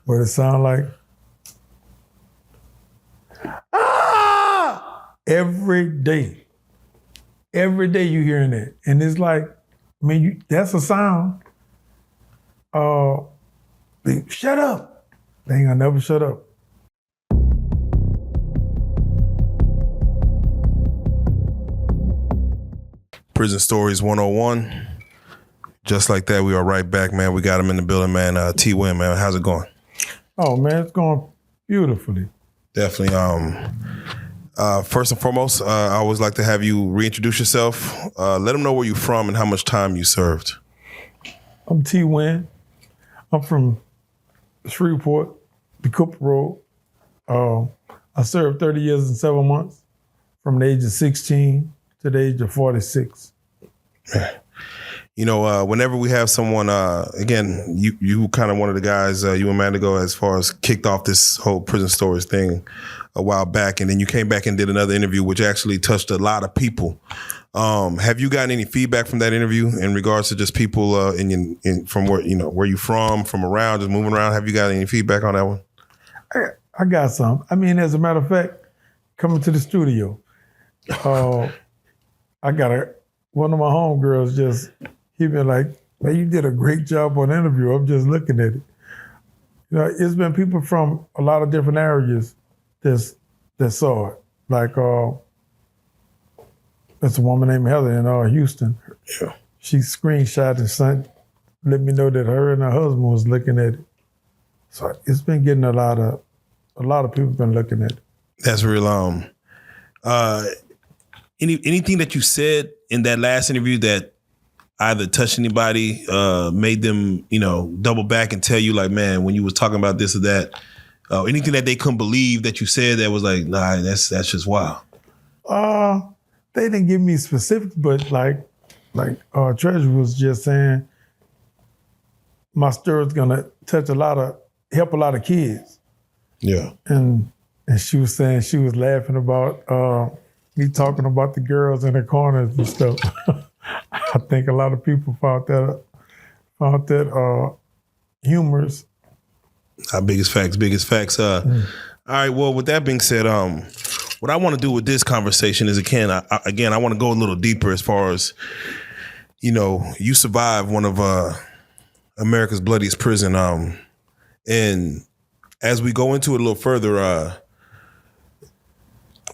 What it sound like? Ah! Every day. Every day you hearing that. And it's like, I mean, that's a sound. Shut up. They ain't gonna never shut up. Prison Stories 101. Just like that, we are right back, man. We got him in the building, man. T-Winn, man. How's it going? Oh, man, it's going beautifully. Definitely. First and foremost, I always like to have you reintroduce yourself. Let them know where you're from and how much time you served. I'm T-Winn. I'm from Shreveport, the Cooper Road. I served 30 years and 7 months from the age of 16 to the age of 46. You know, whenever we have someone, again, you kind of one of the guys, you and Mandigo, as far as kicked off this whole Prison Stories thing a while back, and then you came back and did another interview, which actually touched a lot of people. Have you gotten any feedback from that interview in regards to just people from where you from around, just moving around? Have you got any feedback on that one? I got some. I mean, as a matter of fact, coming to the studio, I got one of my homegirls he been like, man, you did a great job on the interview. I'm just looking at it. You know, it's been people from a lot of different areas that saw it. Like, there's a woman named Heather in Houston. Yeah. She screenshot and sent, let me know that her and her husband was looking at it. So it's been getting a lot of people been looking at it. That's real. Anything that you said in that last interview that either touched anybody, made them, double back and tell you like, man, when you was talking about this or that, anything that they couldn't believe that you said that was like, nah, that's just wild. They didn't give me specifics, but like Treasure was just saying, my story's gonna help a lot of kids. Yeah. And she was saying she was laughing about me talking about the girls in the corners and stuff. I think a lot of people found that humorous. Biggest facts. All right. Well, with that being said, what I want to do with this conversation is I want to go a little deeper as far as, you survived one of America's bloodiest prison. And as we go into it a little further,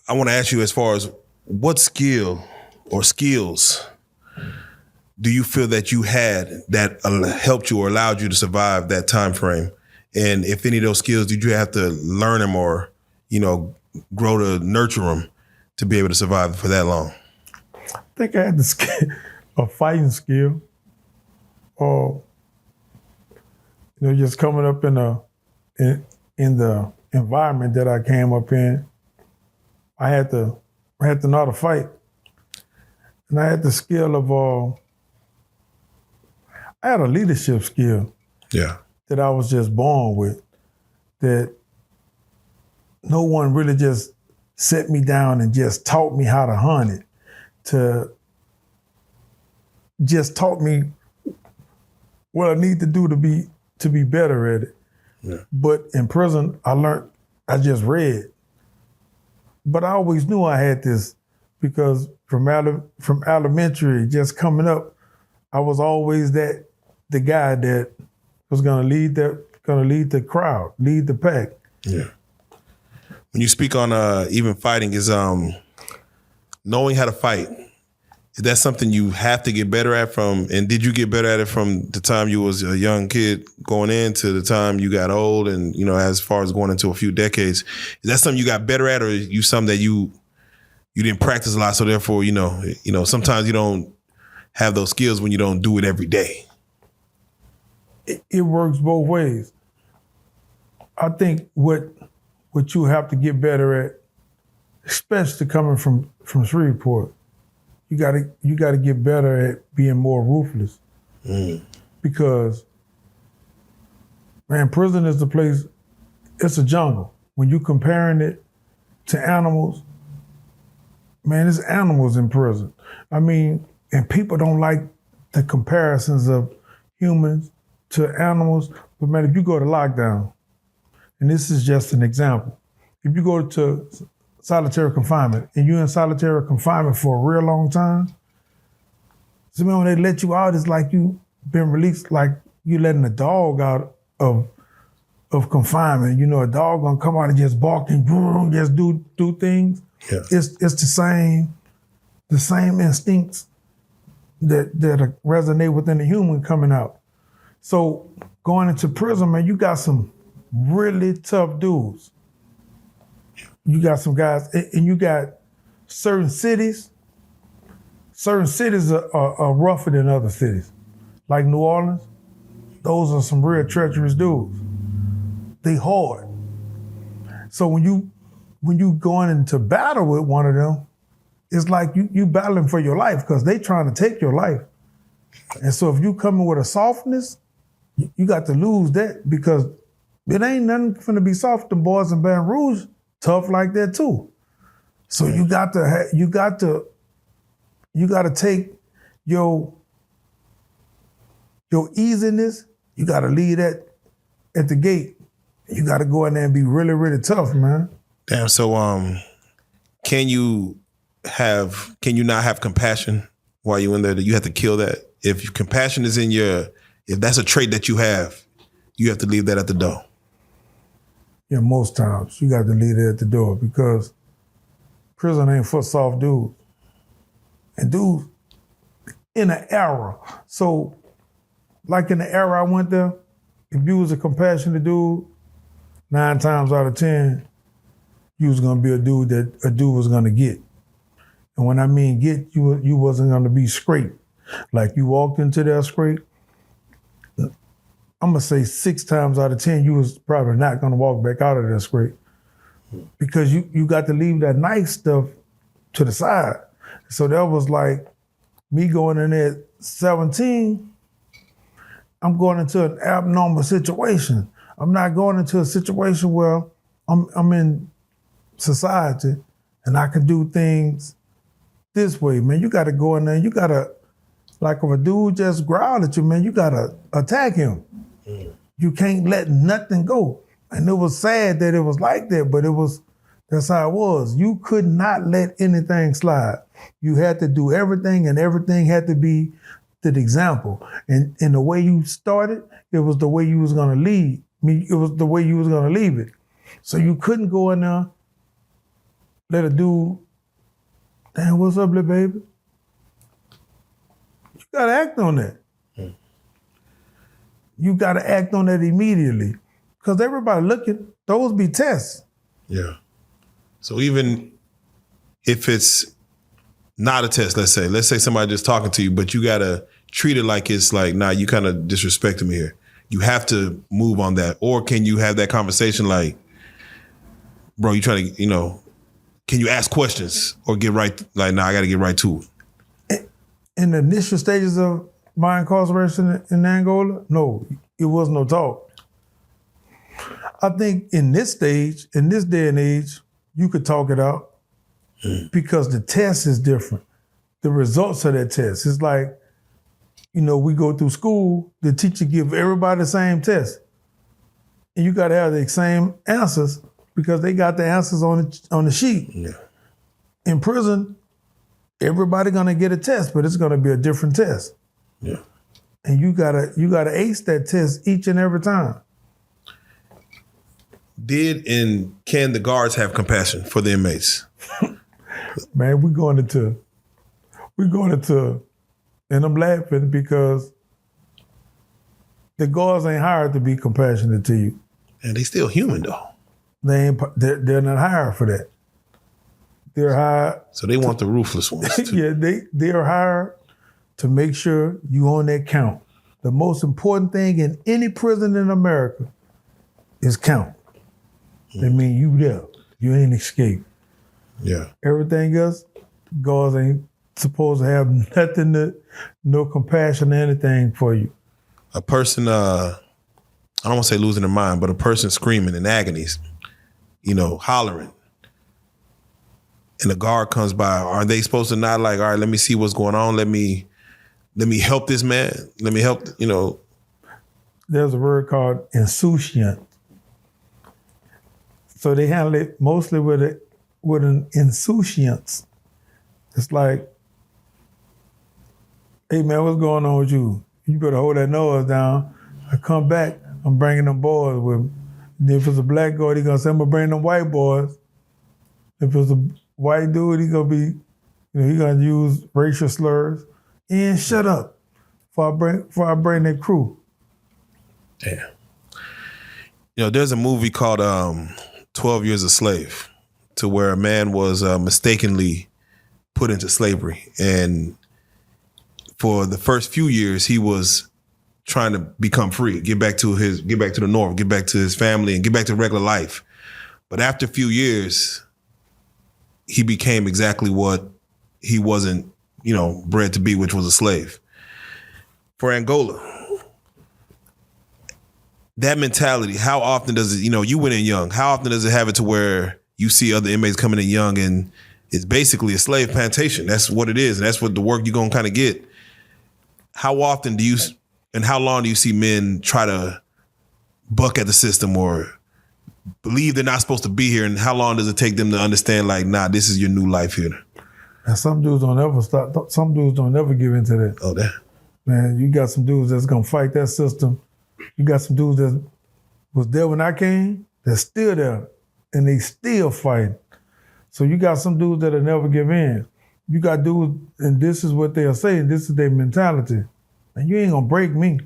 I want to ask you as far as what skill or skills do you feel that you had that helped you or allowed you to survive that time frame? And if any of those skills, did you have to learn them or, grow to nurture them to be able to survive for that long? I think I had the skill, a fighting skill, or just coming up in the environment that I came up in. I had to know how to fight, and I had the skill of I had a leadership skill. Yeah. That I was just born with, that no one really just set me down and just taught me how to hunt it, to just taught me what I need to do to be better at it. Yeah. But in prison, I just read. But I always knew I had this because from elementary, just coming up, I was always the guy that was gonna lead the crowd, lead the pack. Yeah. When you speak on even fighting, is knowing how to fight, is that something you have to get better at and did you get better at it from the time you was a young kid going in to the time you got old and, as far as going into a few decades? Is that something you got better at, or you something that you didn't practice a lot, so therefore, sometimes you don't have those skills when you don't do it every day? It works both ways. I think what you have to get better at, especially coming from Shreveport, you gotta get better at being more ruthless. Because, man, prison is the place. It's a jungle. When you comparing it to animals, man, there's animals in prison. I mean, and people don't like the comparisons of humans to animals. But man, if you go to lockdown, and this is just an example. If you go to solitary confinement and you're in solitary confinement for a real long time, so when they let you out, it's like you been released, like you letting a dog out of confinement. You know, a dog gonna come out and just bark and just do things. Yeah. It's the same instincts that resonate within the human coming out. So going into prison, man, you got some really tough dudes. You got some guys, and you got certain cities. Certain cities are rougher than other cities. Like New Orleans, those are some real treacherous dudes. They hard. So when you going into battle with one of them, it's like you battling for your life because they trying to take your life. And so if you coming with a softness, you got to lose that because it ain't nothing finna be soft. The boys in Baton Rouge tough like that too. So you got to take your easiness. You got to leave that at the gate. You got to go in there and be really, really tough, man. Damn. So, can you not have compassion while you're in there? You have to kill that. If compassion is if that's a trait that you have to leave that at the door. Yeah, most times you got to leave it at the door because prison ain't for soft dudes. And dudes in an era. So, like in the era I went there, if you was a compassionate dude, 9 times out of 10, you was gonna be a dude that a dude was gonna get. And when I mean get, you wasn't gonna be scraped. Like you walked into that scrape, I'm gonna say 6 times out of 10, you was probably not gonna walk back out of that scrape. Because you got to leave that nice stuff to the side. So that was like me going in there at 17, I'm going into an abnormal situation. I'm not going into a situation where I'm in society and I can do things this way, man. You got to go in there. You got to, like if a dude just growl at you, man, you got to attack him. You can't let nothing go. And it was sad that it was like that, but that's how it was. You could not let anything slide. You had to do everything, and everything had to be the example. And the way you started, it was the way you was gonna lead. It was the way you was gonna leave it. So you couldn't go in there, let a dude, damn, what's up, little baby? You gotta act on that. You gotta act on that immediately. Because everybody looking, those be tests. Yeah. So even if it's not a test, let's say somebody just talking to you, but you gotta treat it like it's like, nah, you kind of disrespecting me here. You have to move on that. Or can you have that conversation like, bro, you trying to, can you ask questions or get right? Like, nah, I gotta get right to it. In the initial stages of my incarceration in Angola, no, it was no talk. I think in this stage, in this day and age, you could talk it out because the test is different. The results of that test. It's like, we go through school, the teacher give everybody the same test. And you gotta have the same answers because they got the answers on the sheet. Yeah. In prison, everybody gonna get a test, but it's gonna be a different test. Yeah. And you gotta ace that test each and every time. Can the guards have compassion for the inmates? Man, we're going into, and I'm laughing because the guards ain't hired to be compassionate to you. And they still human though. They're not hired for that. They're hired. So they want the ruthless ones too. Yeah, they are hired to make sure you on that count. The most important thing in any prison in America is count. That mean you there. You ain't escape. Yeah. Everything else, guards ain't supposed to have nothing no compassion or anything for you. A person, I don't want to say losing their mind, but a person screaming in agonies, hollering, and the guard comes by, are they supposed to not like, all right, let me see what's going on. Let me help this man. Let me help, There's a word called insouciant. So they handle it mostly with an insouciance. It's like, hey man, what's going on with you? You better hold that nose down. I come back, I'm bringing them boys with me. If it's a black guy, he gonna say, I'm gonna bring them white boys. If it's a white dude, he gonna be, he gonna use racial slurs. And shut up before I bring that crew. Damn. There's a movie called 12 Years a Slave, to where a man was mistakenly put into slavery. And for the first few years, he was trying to become free, get back to the north, get back to his family, and get back to regular life. But after a few years, he became exactly what he wasn't, bred to be, which was a slave. For Angola, that mentality, how often does it, you went in young, how often does it have it to where you see other inmates coming in young and it's basically a slave plantation? That's what it is. And that's what the work you're going to kind of get. How often and how long do you see men try to buck at the system or believe they're not supposed to be here? And how long does it take them to understand, like, nah, this is your new life here? And some dudes don't ever stop. Some dudes don't ever give into that. Oh, that. Man, you got some dudes that's going to fight that system. You got some dudes that was there when I came, that's still there, and they still fighting. So you got some dudes that'll never give in. You got dudes, and this is what they'll say, this is their mentality. And you ain't gonna break me.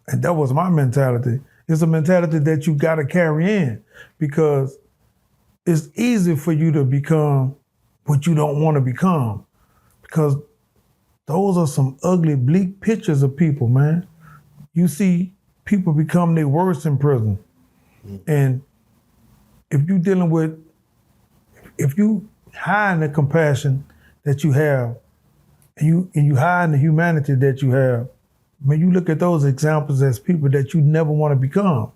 And that was my mentality. It's a mentality that you gotta carry in, because it's easy for you to become what you don't want to become, because those are some ugly, bleak pictures of people, man. You see people become their worst in prison. And if you hide the compassion that you have, and you hide the humanity that you have, man, you look at those examples as people that you never want to become.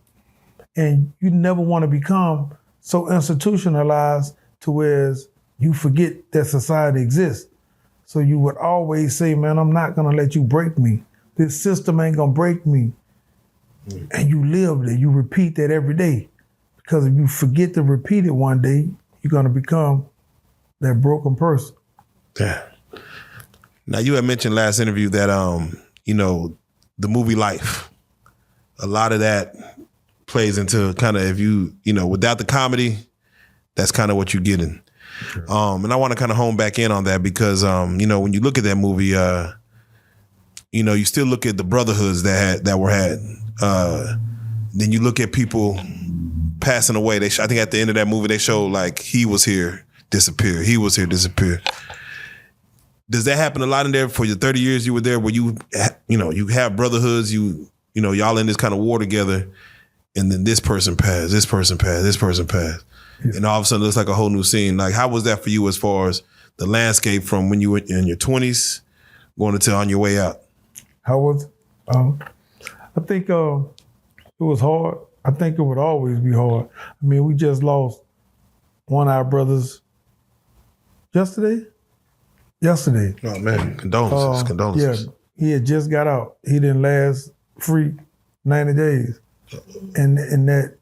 And you never want to become so institutionalized to where you forget that society exists. So you would always say, man, I'm not gonna let you break me. This system ain't gonna break me. And you live there, you repeat that every day. Because if you forget to repeat it one day, you're gonna become that broken person. Yeah. Now, you had mentioned last interview that, the movie Life, a lot of that plays into kind of, if you, without the comedy, that's kind of what you're getting. Sure. And I want to kind of hone back in on that because, when you look at that movie, you still look at the brotherhoods that were had. Then you look at people passing away. I think at the end of that movie, they show like he was here, disappear. He was here, disappear. Does that happen a lot in there for your 30 years you were there, where you have brotherhoods, y'all in this kind of war together, and then this person passed, this person passed, this person passed. Yeah. And all of a sudden it looks like a whole new scene. Like, how was that for you as far as the landscape from when you were in your 20s going until on your way out? How was it? I think it was hard. I think it would always be hard. I mean, we just lost one of our brothers yesterday. Oh man, condolences. Yeah, he had just got out. He didn't last free 90 days. And that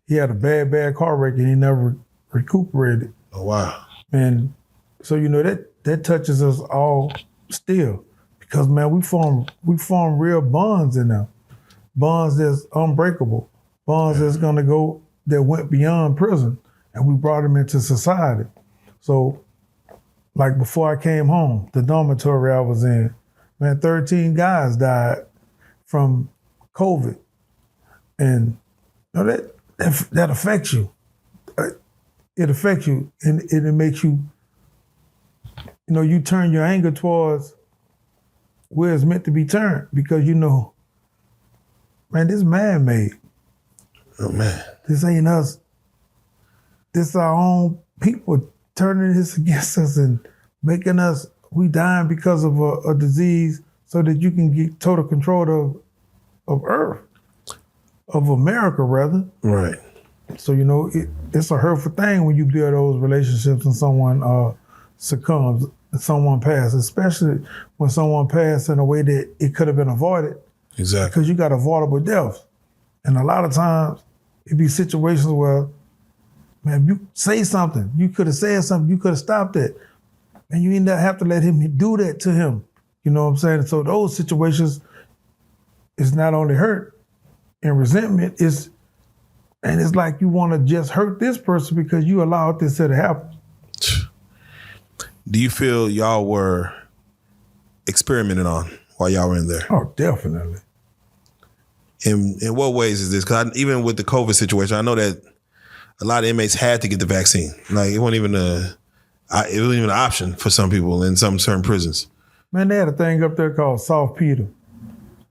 he had a bad car wreck and he never recuperated. Oh wow. And so that touches us all still. Because man, we form real bonds in them. Bonds that's unbreakable. Bonds that went beyond prison. And we brought them into society. So like before I came home, the dormitory I was in, man, 13 guys died from COVID. And that affects you. It affects you, and it makes you, you turn your anger towards where it's meant to be turned, because man, this man-made. Oh man. This ain't us. This our own people turning this against us and making us, we dying because of a disease so that you can get total control of Earth, of America rather. Right. So, it's a hurtful thing when you build those relationships and someone succumbs, and someone passes, especially when someone passed in a way that it could have been avoided. Exactly. Because you got avoidable deaths. And a lot of times, it be situations where Man, you say something. You could have said something. You could have stopped it. And you didn't have to let him do that to him. You know what I'm saying? So those situations is not only hurt and resentment, and it's like you want to just hurt this person because you allowed this to happen. Do you feel y'all were experimented on while y'all were in there? Oh, definitely. In what ways is this? Because even with the COVID situation, I know that a lot of inmates had to get the vaccine. Like it wasn't even an option for some people in some certain prisons. Man, they had a thing up there called saltpeter,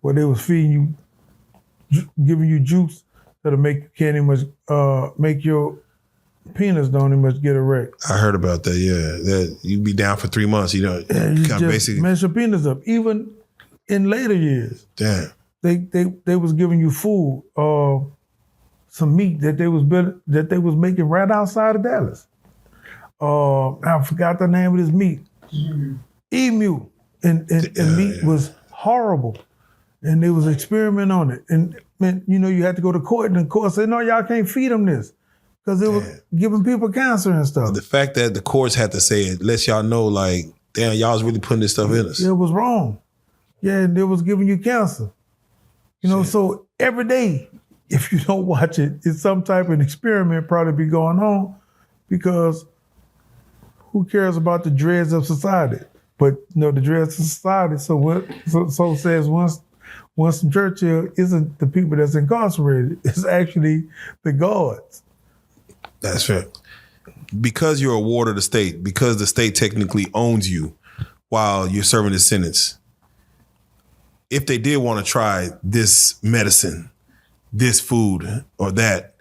where they was feeding you, giving you juice that'll make you can't even much, make your penis don't even much get erect. I heard about that. Yeah, that you be down for 3 months. You know, Yeah, you just basically mess your penis up. Even in later years, damn. They was giving you food, some meat that they was making right outside of Dallas. I forgot the name of this meat. Emu. And meat was horrible. And they was experimenting on it. And you know, you had to go to court, and the court said, no, y'all can't feed them this. Because it was giving people cancer and stuff. The fact that the courts had to say it lets y'all know, like, damn, y'all was really putting this stuff in us. It was wrong. Yeah, and it was giving you cancer. You know, so every day, if you don't watch it, it's some type of experiment probably be going on, because who cares about the dregs of society? But you know, the dregs of society. So says Winston Churchill isn't the people that's incarcerated. It's actually the guards. That's fair. Because you're a ward of the state, because the state technically owns you while you're serving the sentence. If they did want to try this medicine, this food, or that,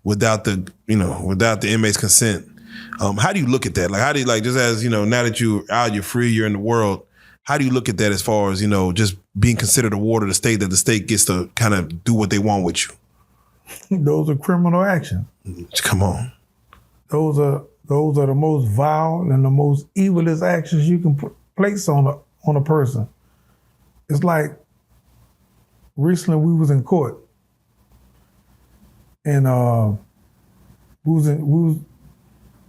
without the inmate's consent, how do you look at that? Like, how do you, like, just as, you know, now that you're out, you're free, you're in the world, how do you look at that as far as, you know, just being considered a ward of the state, that the state gets to kind of do what they want with you? Those are criminal actions. Come on. Those are the most vile and the most evilest actions you can place on a person. It's like recently we was in court, and we was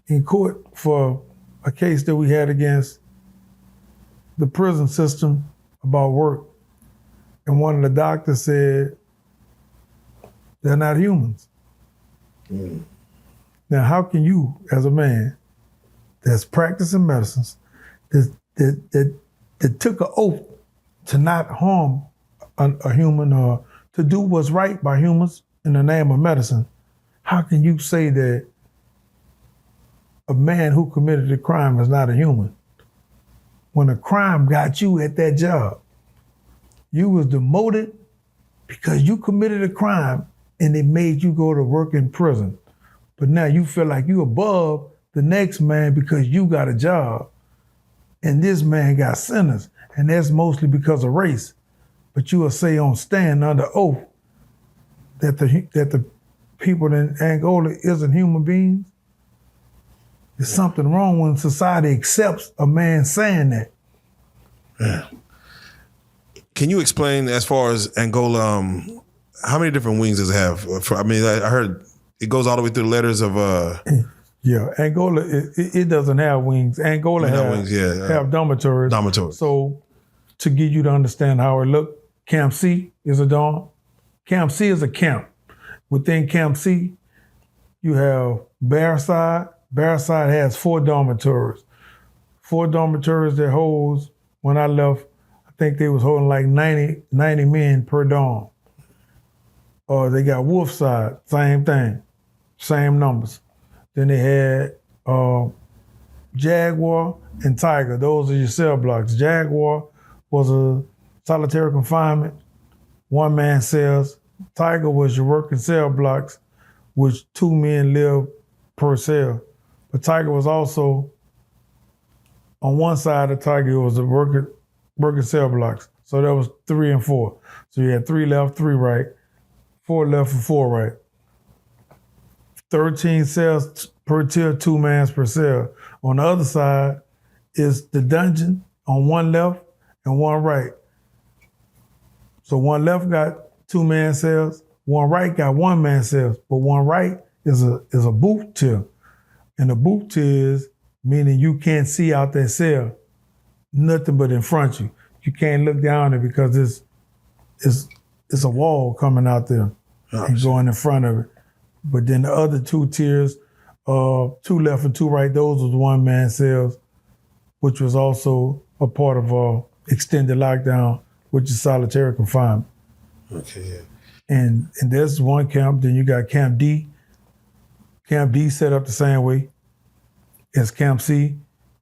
in court for a case that we had against the prison system about work, and one of the doctors said they're not humans. Mm. Now, how can you, as a man that's practicing medicines, that took an oath to not harm a human or to do what's right by humans in the name of medicine, how can you say that a man who committed a crime is not a human? When a crime got you at that job, you was demoted because you committed a crime and it made you go to work in prison. But now you feel like you above the next man because you got a job and this man got sentenced. And that's mostly because of race. But you will say on stand under oath that the people in Angola isn't human beings. There's something wrong when society accepts a man saying that. Yeah. Can you explain, as far as Angola, how many different wings does it have? I heard it goes all the way through the letters of... Yeah, Angola, it doesn't have wings. Angola have dormitories. Dormitories. So to get you to understand how it looked, Camp C is a dorm. Camp C is a camp. Within Camp C, you have Bearside. Bearside has 4 dormitories. 4 dormitories that holds, when I left, I think they was holding like 90 men per dorm. They got Wolfside, same thing, same numbers. Then they had Jaguar and Tiger. Those are your cell blocks. Jaguar was a solitary confinement, 1-man cells. Tiger was your working cell blocks, which 2 men lived per cell. But Tiger was also, on one side of Tiger, it was the working cell blocks. So there was 3 and 4. So you had 3 left, 3 right, 4 left and 4 right. 13 cells per tier, 2 mans per cell. On the other side is the dungeon on one left and one right. So one left got 2-man cells, one right got 1-man cells, but one right is a boot tier. And the boot tier is meaning you can't see out that cell, nothing but in front of you. You can't look down there because it's a wall coming out there and going in front of it. But then the other 2 tiers, 2 left and 2 right, those was one-man cells, which was also a part of extended lockdown, which is solitary confinement. Okay, yeah. And there's one camp. Then you got Camp D. Camp D set up the same way as Camp C.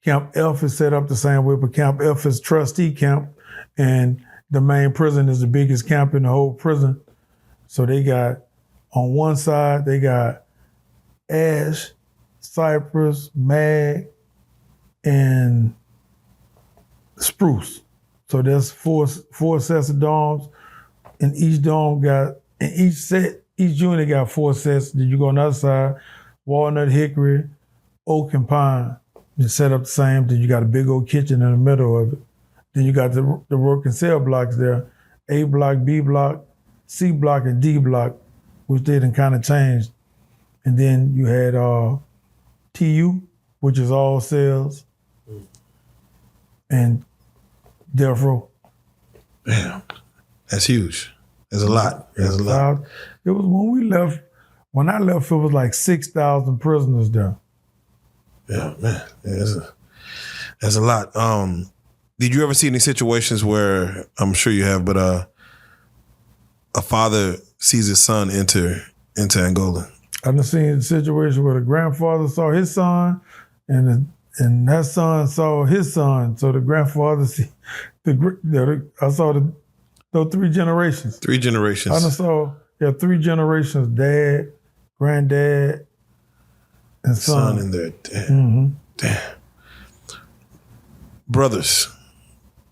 Camp F is set up the same way, but Camp F is trustee camp, and the main prison is the biggest camp in the whole prison. So they got, on one side, they got Ash, Cypress, Mag, and Spruce. So there's four sets of dorms, and each dorm got, and each unit got 4 sets. Then you go on the other side, Walnut, Hickory, Oak, and Pine. It's set up the same. Then you got a big old kitchen in the middle of it. Then you got the working cell blocks there, A block, B block, C block, and D block, which they done kind of changed. And then you had TU, which is all cells, and Death Row. Damn, that's huge. There's a lot. There's a lot. It was when I left, it was like 6,000 prisoners there. Yeah, man, there's a lot. Did you ever see any situations where, I'm sure you have, but a father sees his son enter into Angola? I've seen a situation where the grandfather saw his son, and that son saw his son. So the grandfather I saw those 3 generations. 3 generations. I saw 3 generations: dad, granddad, and son. Son in there. Damn. Mm-hmm. Damn. Brothers.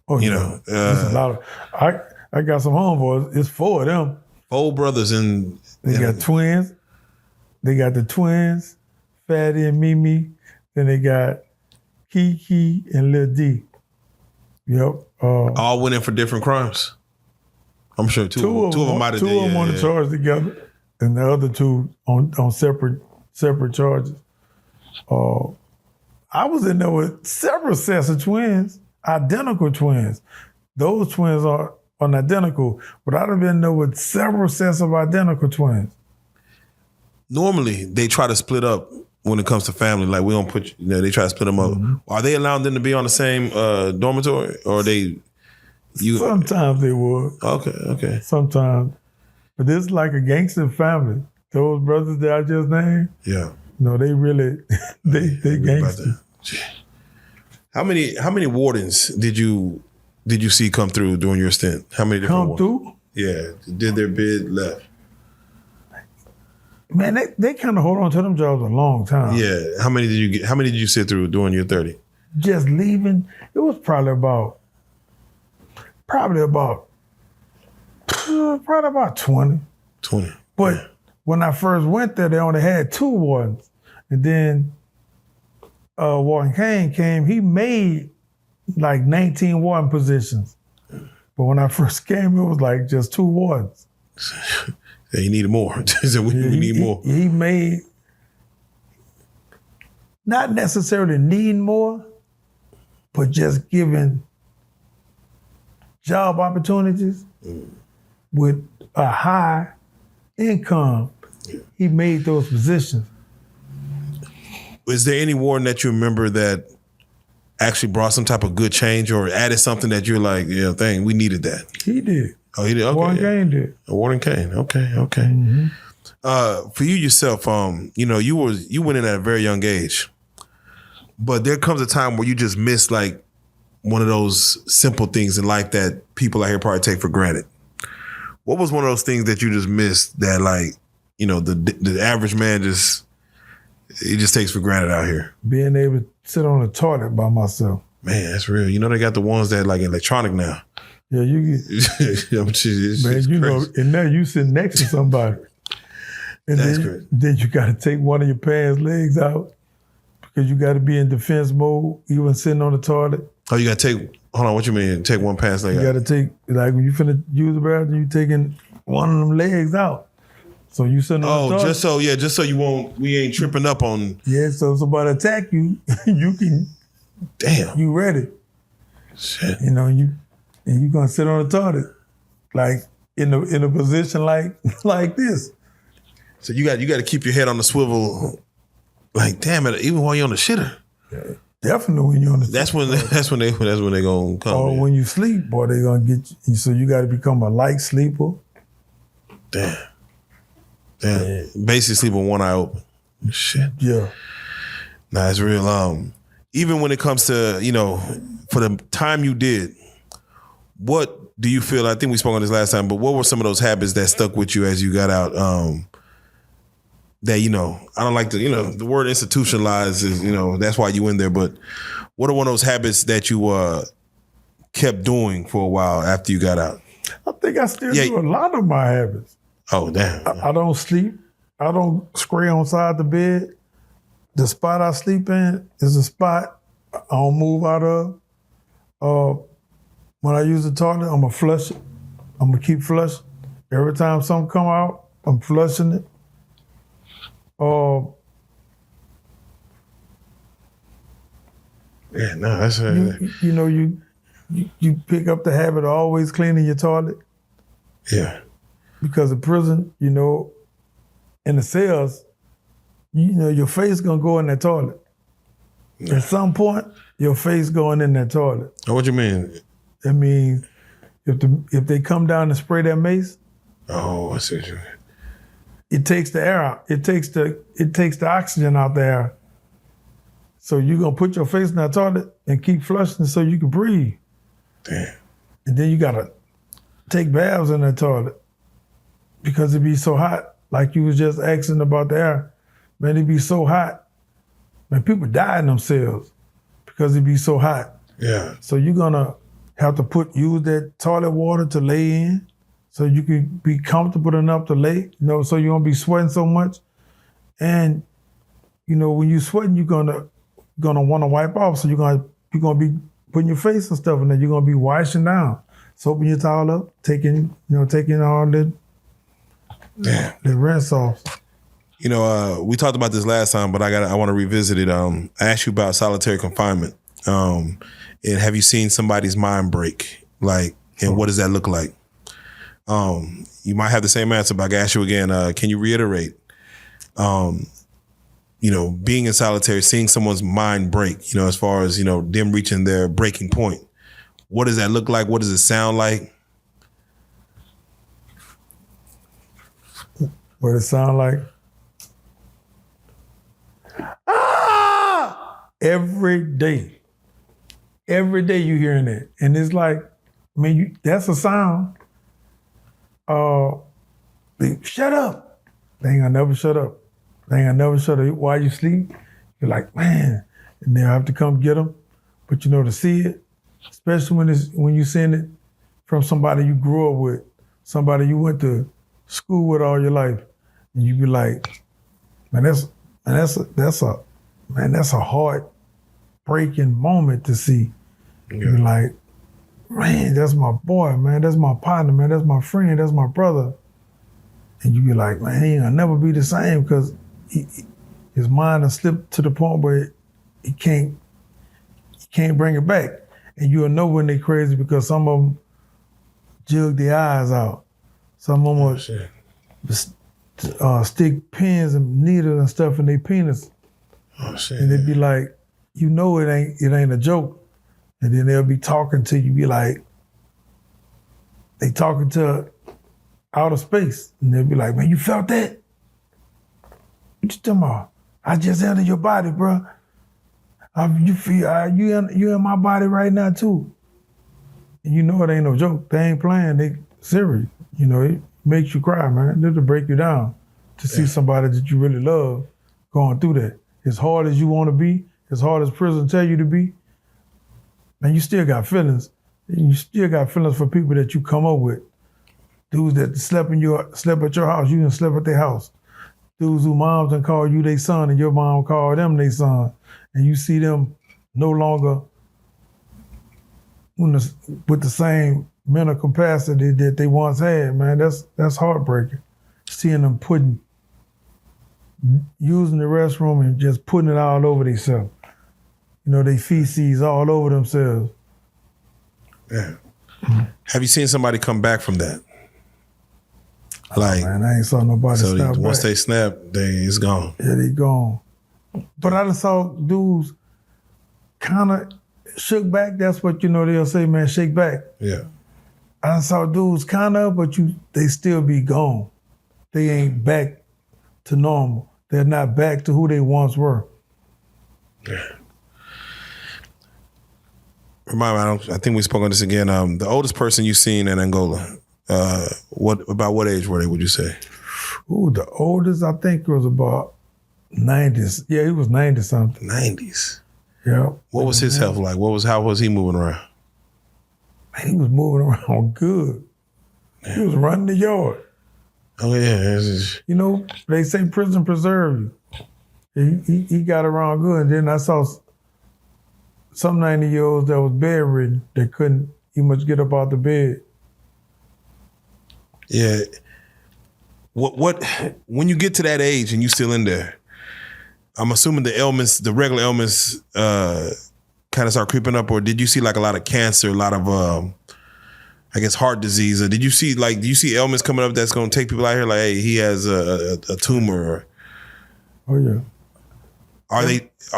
Oh, you yeah. know, There's a lot of. I got some homeboys. It's 4 of them. 4 brothers and They got twins. They got the twins, Fatty and Mimi. Then they got Kiki and Lil D. Yep. all went in for different crimes. I'm sure two of them might have did. 2 of them on the charge together, and the other 2 on separate charges. I was in there with several sets of twins, identical twins. Those twins are identical, but I'd have been there with several sets of identical twins. Normally, they try to split up when it comes to family. Like, we don't put, they try to split them up. Mm-hmm. Are they allowing them to be on the same dormitory, or are they? Sometimes they would. Okay. Sometimes, but this is like a gangster family. Those brothers that I just named. Yeah. No, they really they gangster. How many wardens did you see come through during your stint? How many different come through? Yeah, did their bid, left. Man, they kind of hold on to them jobs a long time. Yeah. How many did you get? How many did you sit through during your 30? Just leaving, it was probably about 20. 20. But yeah. When I first went there, they only had 2 wardens. And then Warden Kane came, he made like 19 warden positions. But when I first came, it was like just 2 wardens. Yeah, you need more. we need more. He made, not necessarily needing more, but just giving job opportunities with a high income. Yeah. He made those positions. Is there any warden that you remember that actually brought some type of good change or added something that you're like, yeah, we needed that? He did. Oh, he did? Okay. Warden Kane did. Warden Kane. Okay. Mm-hmm. For you yourself, you went in at a very young age, but there comes a time where you just miss like one of those simple things in life that people out here probably take for granted. What was one of those things that you just missed that, like, the average man just takes for granted out here? Being able to sit on the toilet by myself. Man, that's real. They got the ones that like electronic now. Yeah, you get, man, and now you sit next to somebody. And then you got to take one of your pants legs out because you got to be in defense mode, even sitting on the toilet. Oh, you got to take, hold on, what you mean? Take one pants leg out? You got to take, like when you finna use the bathroom, you taking one of them legs out. So you sitting on the toilet. just so we ain't tripping up on. Yeah, so if somebody attack you, Damn. you ready. Shit. You know, you gonna sit on the toilet, like in a position like this. So you got to keep your head on the swivel. Like, damn it, even while you're on the shitter. Yeah, definitely when you're on the that's when they gonna come. Or when you sleep, boy, they gonna get you. So you got to become a light sleeper. Damn. Basically sleep with one eye open. Shit. Yeah. Nah, it's real. Even when it comes to, for the time you did, what do you feel? I think we spoke on this last time, but what were some of those habits that stuck with you as you got out? That, I don't like to, the word institutionalized is, that's why you in there. But what are one of those habits that you kept doing for a while after you got out? I think I still do a lot of my habits. Oh, damn. I don't sleep. I don't scray on side the bed. The spot I sleep in is a spot I don't move out of. When I use the toilet, I'm going to flush it. I'm going to keep flushing. Every time something come out, I'm flushing it. Yeah, no, that's you pick up the habit of always cleaning your toilet. Yeah. Because in prison, in the cells, your face gonna go in that toilet. Yeah. At some point, your face going in that toilet. Oh, what you mean? That means if they come down and spray that mace. Oh, I see what you mean. It takes the air out. It takes the oxygen out there. So you're gonna put your face in that toilet and keep flushing so you can breathe. Damn. And then you gotta take baths in that toilet because it be so hot. Like you was just asking about the air. Man, it be so hot. Man, people die in themselves because it be so hot. Yeah. So you're gonna have to use that toilet water to lay in so you can be comfortable enough to lay, so you won't be sweating so much. And, when you sweating, you're gonna want to wipe off. So you're gonna be putting your face and stuff in there. You're gonna be washing down, soaping your towel up, taking all the rinse off. We talked about this last time, but I want to revisit it. I asked you about solitary confinement. And have you seen somebody's mind break? And what does that look like? You might have the same answer, but I can ask you again. Can you reiterate? Being in solitary, seeing someone's mind break, as far as, them reaching their breaking point. What does that look like? What does it sound like? What does it sound like? Ah! Every day you hearing that. And it's like, that's a sound. Shut up. They ain't gonna never shut up. While you sleep, you're like, man, and they'll have to come get them. But to see it, especially when you seeing it from somebody you grew up with, somebody you went to school with all your life, and you be like, man, that's a heart-breaking moment to see. Yeah. You're like, man, that's my boy, man, that's my partner, man, that's my friend, that's my brother. And you be like, man, he ain't gonna never be the same because his mind has slipped to the point where he can't bring it back. And you'll know when they're crazy because some of them jug their eyes out. Some of them will stick pins and needles and stuff in their penis. Oh, shit. And they'd be like, it ain't a joke. And then they'll be talking to you, be like, they talking to outer space. And they'll be like, man, you felt that? What you talking about? I just entered your body, bro. You feel you in my body right now too. And it ain't no joke. They ain't playing. They serious. It makes you cry, man. It'll break you down to see somebody that you really love going through that. As hard as you want to be, as hard as prison tell you to be, man, you still got feelings. And you still got feelings for people that you come up with. Dudes that slept at your house, you done slept at their house. Dudes whose moms done call you their son and your mom called them their son. And you see them no longer with the same mental capacity that they once had, man. That's heartbreaking. seeing them using the restroom and just putting it all over themselves. You know, they feces all over themselves. Yeah. Have you seen somebody come back from that? Like, man, I ain't saw nobody so snap once back. they snap, it's gone. Yeah, they gone. But I just saw dudes kind of shook back. That's what, they'll say, man, shake back. Yeah. I saw dudes kind of, but they still be gone. They ain't back to normal. They're not back to who they once were. Yeah. Remind me, I think we spoke on this again. The oldest person you've seen in Angola, what age were they, would you say? Ooh, the oldest, I think, was about 90s. Yeah, he was 90-something. 90s? Yeah. What was his health like? How was he moving around? Man, he was moving around good. He was running the yard. Oh, yeah. They say prison preserve you. He got around good. And then I saw some 90-year-olds that was bedridden that couldn't even much get up out the bed. Yeah. What when you get to that age and you still in there, I'm assuming the regular ailments kind of start creeping up, or did you see like a lot of cancer, a lot of I guess heart disease, or do you see ailments coming up that's going to take people out here like, hey, he has a tumor? Oh yeah. Are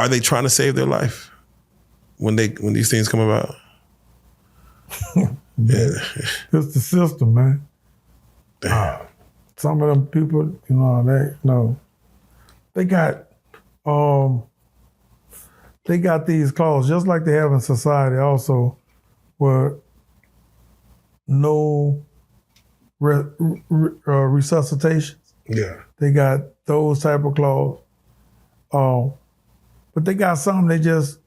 they trying to save their life when these things come about? Yeah. It's the system, man. Some of them people, they got these clauses, just like they have in society also, where no resuscitations. Yeah. They got those type of clauses. But they got some, they just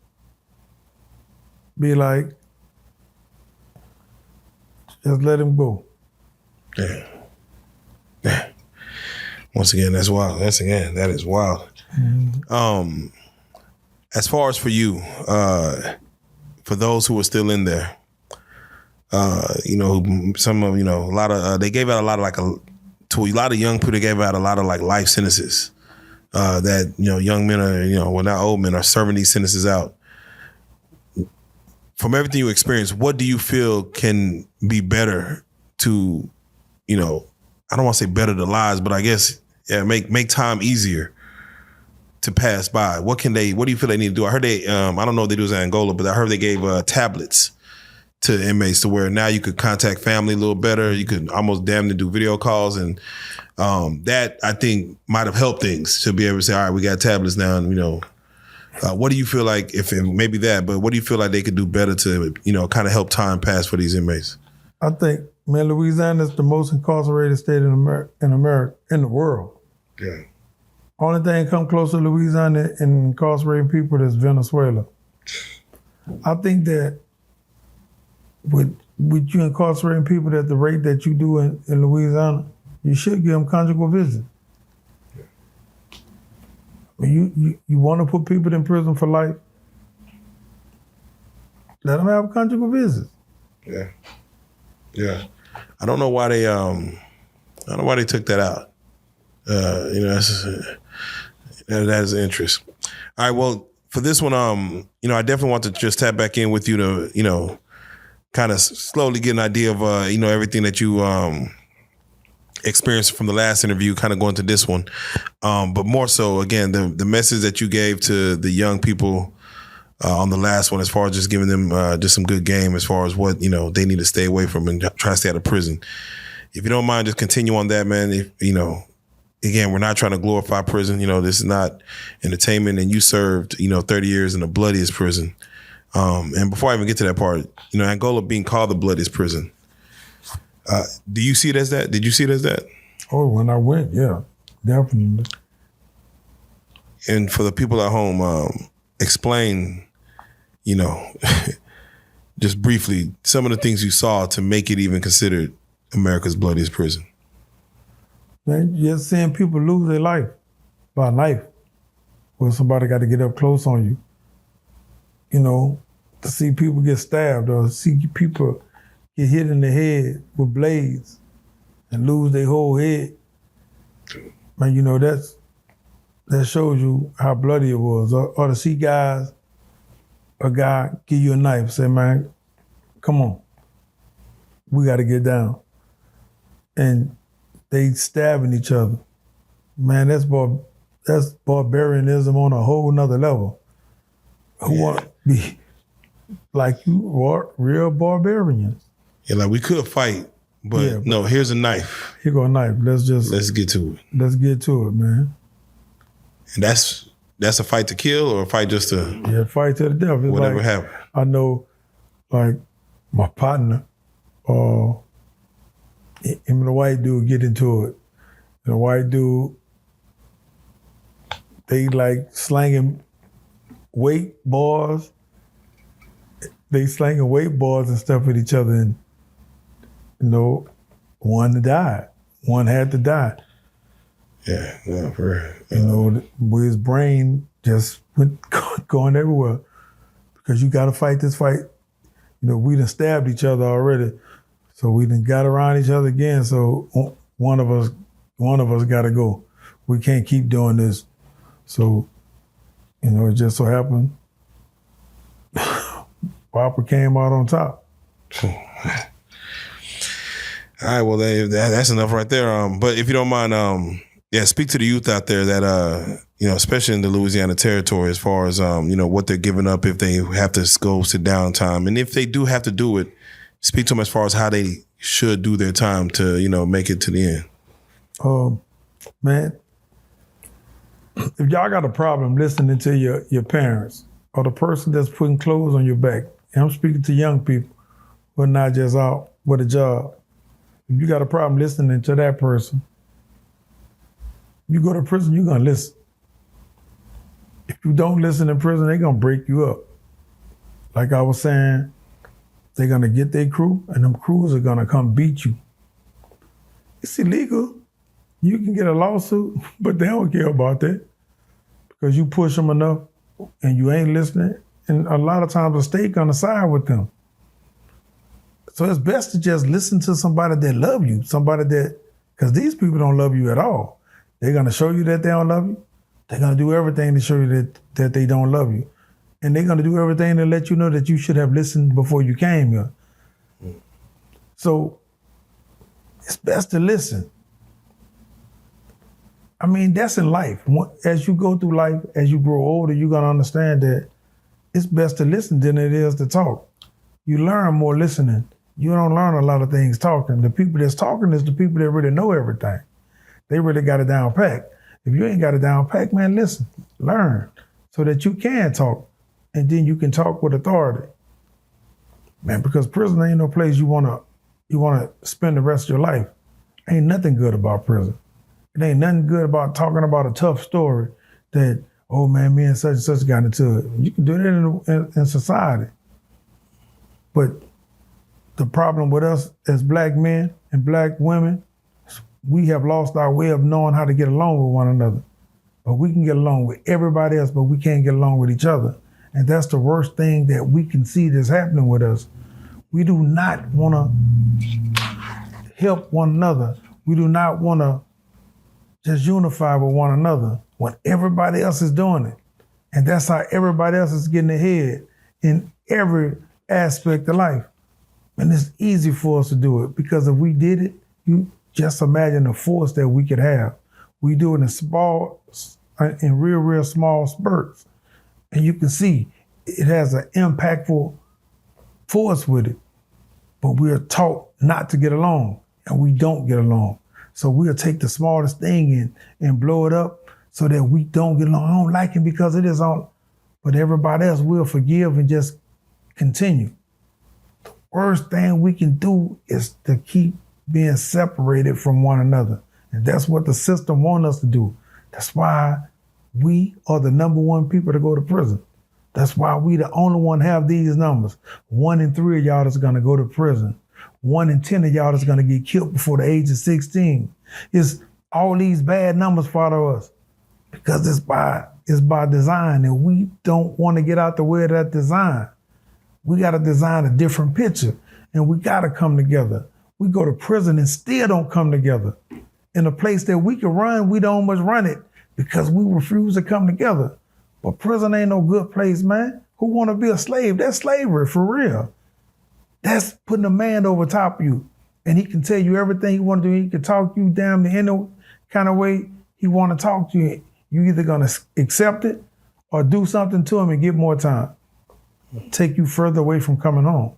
be like, just let him go. Yeah. Once again, that's wild. That is wild. Mm-hmm. As far as for you, for those who are still in there, some of, a lot of, they gave out a lot of to a lot of young people, they gave out a lot of life sentences that, young men are, not old men are serving these sentences out. From everything you experienced, what do you feel can be better to, I don't want to say better the lives, but I guess, make time easier to pass by? What do you feel they need to do? I heard I don't know if they do this in Angola, but I heard they gave tablets to inmates to where now you could contact family a little better. You could almost damn to do video calls. And that I think might have helped things to be able to say, all right, we got tablets now. And, what do you feel like maybe that, but what do you feel like they could do better to, kind of help time pass for these inmates? I think, man, Louisiana is the most incarcerated state in the world. Yeah. Only thing come close to Louisiana in incarcerating people is Venezuela. I think that with you incarcerating people at the rate that you do in Louisiana, you should give them conjugal visits. You want to put people in prison for life? Let them have conjugal visits. Yeah. Yeah. I don't know why they took that out. That is interest. All right. Well, for this one, I definitely want to just tap back in with you to, kind of slowly get an idea of, everything that you experienced from the last interview, kind of going to this one. But more so, again, the message that you gave to the young people on the last one, as far as just giving them just some good game as far as what, they need to stay away from and try to stay out of prison. If you don't mind, just continue on that, man. Again, we're not trying to glorify prison. This is not entertainment, and you served, 30 years in the bloodiest prison. And before I even get to that part, Angola being called the bloodiest prison. Do you see it as that? Did you see it as that? Oh, when I went, yeah, definitely. And for the people at home, explain, just briefly, some of the things you saw to make it even considered America's bloodiest prison. Man, just seeing people lose their life by knife, where somebody got to get up close on you. To see people get stabbed or see people get hit in the head with blades and lose their whole head. Man, that shows you how bloody it was. Or to see a guy give you a knife, say, man, come on, we got to get down. And they stabbing each other. Man, that's barbarianism on a whole nother level. Who want to be like you, real barbarians? Yeah, like we could fight, but no, here's a knife. Here go a knife. Let's get to it. Let's get to it, man. And that's a fight to kill or a fight just to fight to the death. It's whatever happens. I know, like my partner, him and the white dude get into it. And the white dude, they like slanging weight bars. They slanging weight bars and stuff at each other, and one died. One had to die. Yeah, for real. With his brain just went going everywhere because you got to fight this fight. We done stabbed each other already, so we done got around each other again. So one of us got to go. We can't keep doing this. So, it just so happened, Papa came out on top. All right, well, that's enough right there. But if you don't mind, speak to the youth out there that, especially in the Louisiana territory, as far as, what they're giving up if they have to go sit down time. And if they do have to do it, speak to them as far as how they should do their time to, make it to the end. Man, if y'all got a problem listening to your parents or the person that's putting clothes on your back, and I'm speaking to young people who are not just out with a job, if you got a problem listening to that person, you go to prison, you're going to listen. If you don't listen in prison, they're going to break you up. Like I was saying, they're going to get their crew, and them crews are going to come beat you. It's illegal. You can get a lawsuit, but they don't care about that because you push them enough and you ain't listening. And a lot of times the state going to side with them. So it's best to just listen to somebody that love you, because these people don't love you at all. They're going to show you that they don't love you. They're going to do everything to show you that they don't love you. And they're going to do everything to let you know that you should have listened before you came here. So it's best to listen. I mean, that's in life. As you go through life, as you grow older, you're going to understand that it's best to listen than it is to talk. You learn more listening. You don't learn a lot of things talking. The people that's talking is the people that really know everything. They really got it down pat. If you ain't got it down pat, man, listen, learn so that you can talk, and then you can talk with authority. Man, because prison ain't no place you wanna spend the rest of your life. Ain't nothing good about prison. It ain't nothing good about talking about a tough story that, oh man, me and such got into it. You can do that in society. But the problem with us as black men and black women, we have lost our way of knowing how to get along with one another. But we can get along with everybody else, but we can't get along with each other. And that's the worst thing that we can see that's happening with us. We do not want to help one another. We do not want to just unify with one another when everybody else is doing it. And that's how everybody else is getting ahead in every aspect of life. And it's easy for us to do it because if we did it, you just imagine the force that we could have. We do it in real small spurts. And you can see it has an impactful force with it. But we are taught not to get along, and we don't get along. So we'll take the smallest thing and blow it up so that we don't get along. I don't like it because it is on, but everybody else will forgive and just continue. The worst thing we can do is to keep being separated from one another. And that's what the system wants us to do. That's why we are the number one people to go to prison. That's why we the only one have these numbers. 1 in 3 of y'all is gonna go to prison. 1 in 10 of y'all is gonna get killed before the age of 16. It's all these bad numbers follow us because it's by design, and we don't want to get out the way of that design. We gotta design a different picture, and we gotta come together. We go to prison and still don't come together. in a place that we can run, we don't much run it because we refuse to come together. But prison ain't no good place, man. Who want to be a slave? That's slavery for real. That's putting a man over top of you. And he can tell you everything he want to do. He can talk you down the any kind of way he want to talk to you. You either going to accept it or do something to him and get more time. Take you further away from coming home.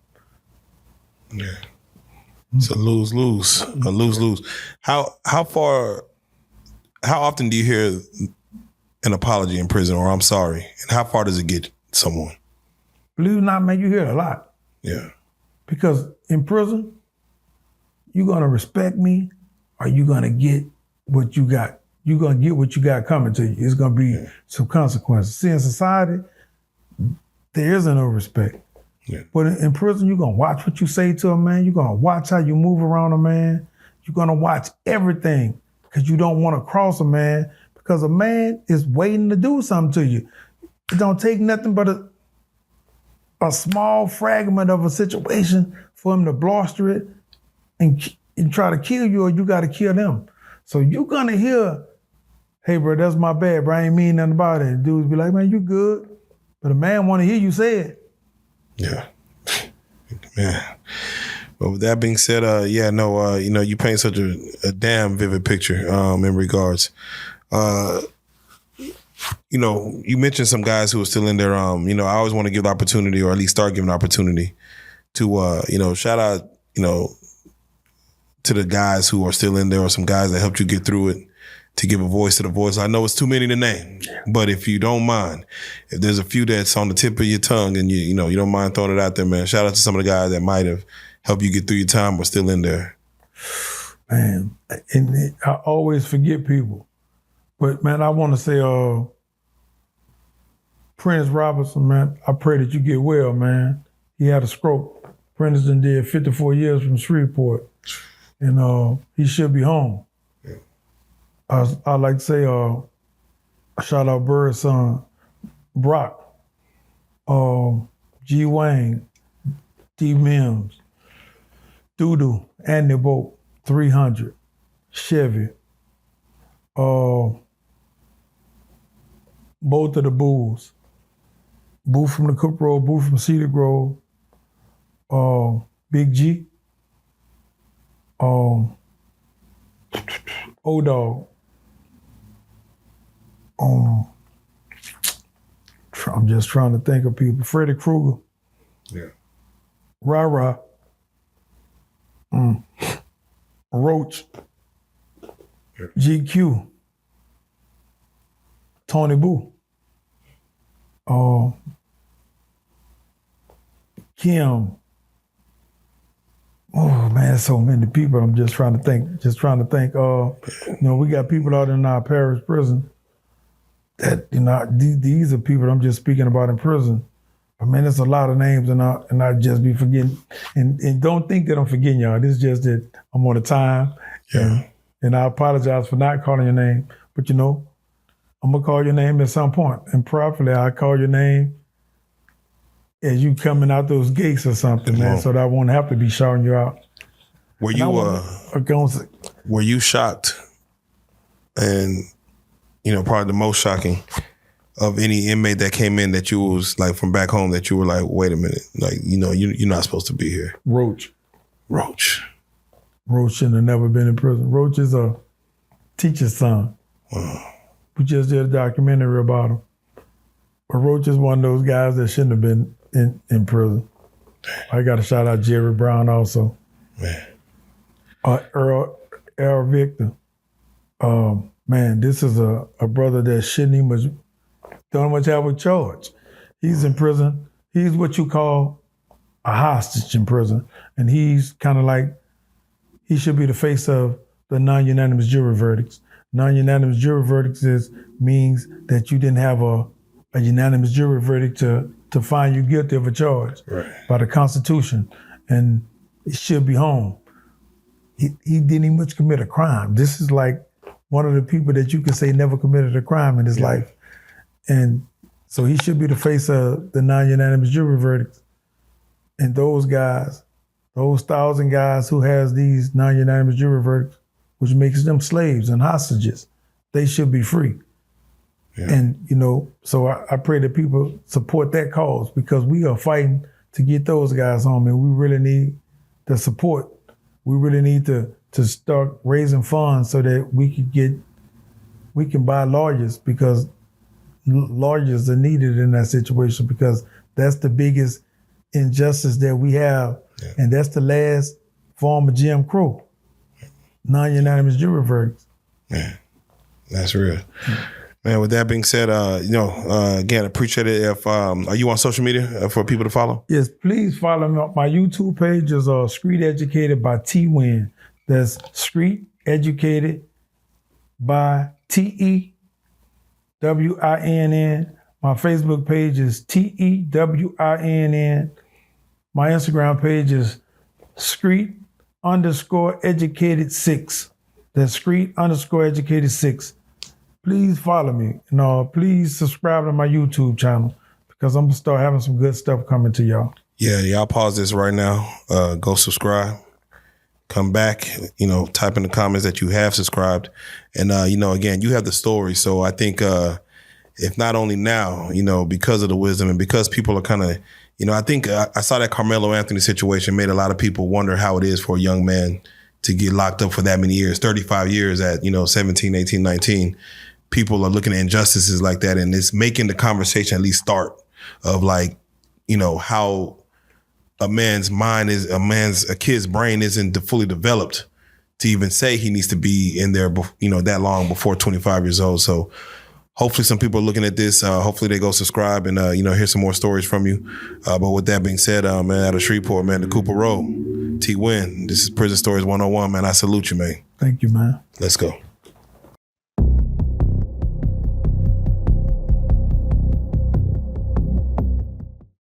Yeah. It's a lose-lose. A lose-lose. How often do you hear an apology in prison or I'm sorry? And how far does it get someone? Believe it or not, man, you hear it a lot. Yeah. Because in prison, you're going to respect me or you're going to get what you got. You're going to get what you got coming to you. It's going to be some consequences. See, in society, there isn't no respect. Yeah. But in prison, you're going to watch what you say to a man. You're going to watch how you move around a man. You're going to watch everything because you don't want to cross a man because a man is waiting to do something to you. It don't take nothing but a small fragment of a situation for him to bluster it and try to kill you, or you got to kill them. So you're going to hear, hey, bro, that's my bad, bro. I ain't mean nothing about it. Dudes be like, man, you good. But a man want to hear you say it. Yeah. Man. But with that being said, you paint such a damn vivid picture in regards. You mentioned some guys who are still in there. I always want to give the opportunity, or at least start giving the opportunity to, shout out, to the guys who are still in there, or some guys that helped you get through it, to give a voice to the voice. I know it's too many to name, but if you don't mind, if there's a few that's on the tip of your tongue and you don't mind throwing it out there, man, shout out to some of the guys that might have helped you get through your time or still in there. Man, and I always forget people. But, man, I want to say, Prince Robinson, man, I pray that you get well, man. He had a stroke. Prentice did 54 years from Shreveport. And he should be home. Yeah. I'd like to say, shout out Bird's son, Brock, G. Wayne, D. Mims, Doodoo, Andy Boat, 300, Chevy, both of the Bulls, Boo from the Cook Road, Boo from Cedar Grove, Big G, O-Dog. I'm just trying to think of people. Freddy Krueger. Yeah. Ra-Ra. Roach. Yeah. GQ. Tony Boo. Kim. Oh man, so many people. I'm just trying to think. We got people out in our parish prison that, these are people I'm just speaking about in prison. I mean, there's a lot of names and I just be forgetting. And don't think that I'm forgetting y'all. This is just that I'm on the time. Yeah. And I apologize for not calling your name. But I'm gonna call your name at some point. And probably I'll call your name as you coming out those gates or something, man, so that I won't have to be shouting you out. Were you shocked and, probably the most shocking of any inmate that came in that you was like from back home that you were like, wait a minute, like, you're not supposed to be here? Roach. Roach shouldn't have never been in prison. Roach is a teacher's son. Wow. We just did a documentary about him. But Roach is one of those guys that shouldn't have been in prison. I got to shout out Jerry Brown also. Man. Earl Victor. Man, this is a brother that shouldn't even don't much have a charge. He's in prison. He's what you call a hostage in prison. And he's kind of like, he should be the face of the non-unanimous jury verdicts. Non-unanimous jury verdicts means that you didn't have a unanimous jury verdict to find you guilty of a charge by the Constitution. And he should be home. He didn't even much commit a crime. This is like one of the people that you can say never committed a crime in his life. And so he should be the face of the non-unanimous jury verdicts. And those guys, those 1,000 guys who has these non-unanimous jury verdicts, which makes them slaves and hostages. They should be free. Yeah. And, you know, so I pray that people support that cause, because we are fighting to get those guys home, and we really need the support. We really need to start raising funds so that we can buy lawyers, because lawyers are needed in that situation, because that's the biggest injustice that we have. Yeah. And that's the last form of Jim Crow, non-unanimous jury verdicts. Man, that's real. Man, with that being said, again, appreciate it. If are you on social media for people to follow? Yes, please follow me. My YouTube page is Street Educated by T-Winn. That's Street Educated by T-E-W-I-N-N. My Facebook page is T-E-W-I-N-N. My Instagram page is Street_Educated6. That's Street_Educated6. Please follow me. And please subscribe to my YouTube channel, because I'm going to start having some good stuff coming to y'all. Yeah, y'all pause this right now. Go subscribe. Come back, type in the comments that you have subscribed. And, again, you have the story. So I think if not only now, because of the wisdom and because people are kind of, I think I saw that Carmelo Anthony situation made a lot of people wonder how it is for a young man to get locked up for that many years, 35 years at, 17, 18, 19. People are looking at injustices like that, and it's making the conversation at least start of like, how a kid's brain isn't fully developed to even say he needs to be in there, that long before 25 years old. So hopefully some people are looking at this. Hopefully they go subscribe and, hear some more stories from you. But with that being said, man, out of Shreveport, man, the Cooper Road, T-Winn, this is Prison Stories 101, man. I salute you, man. Thank you, man. Let's go.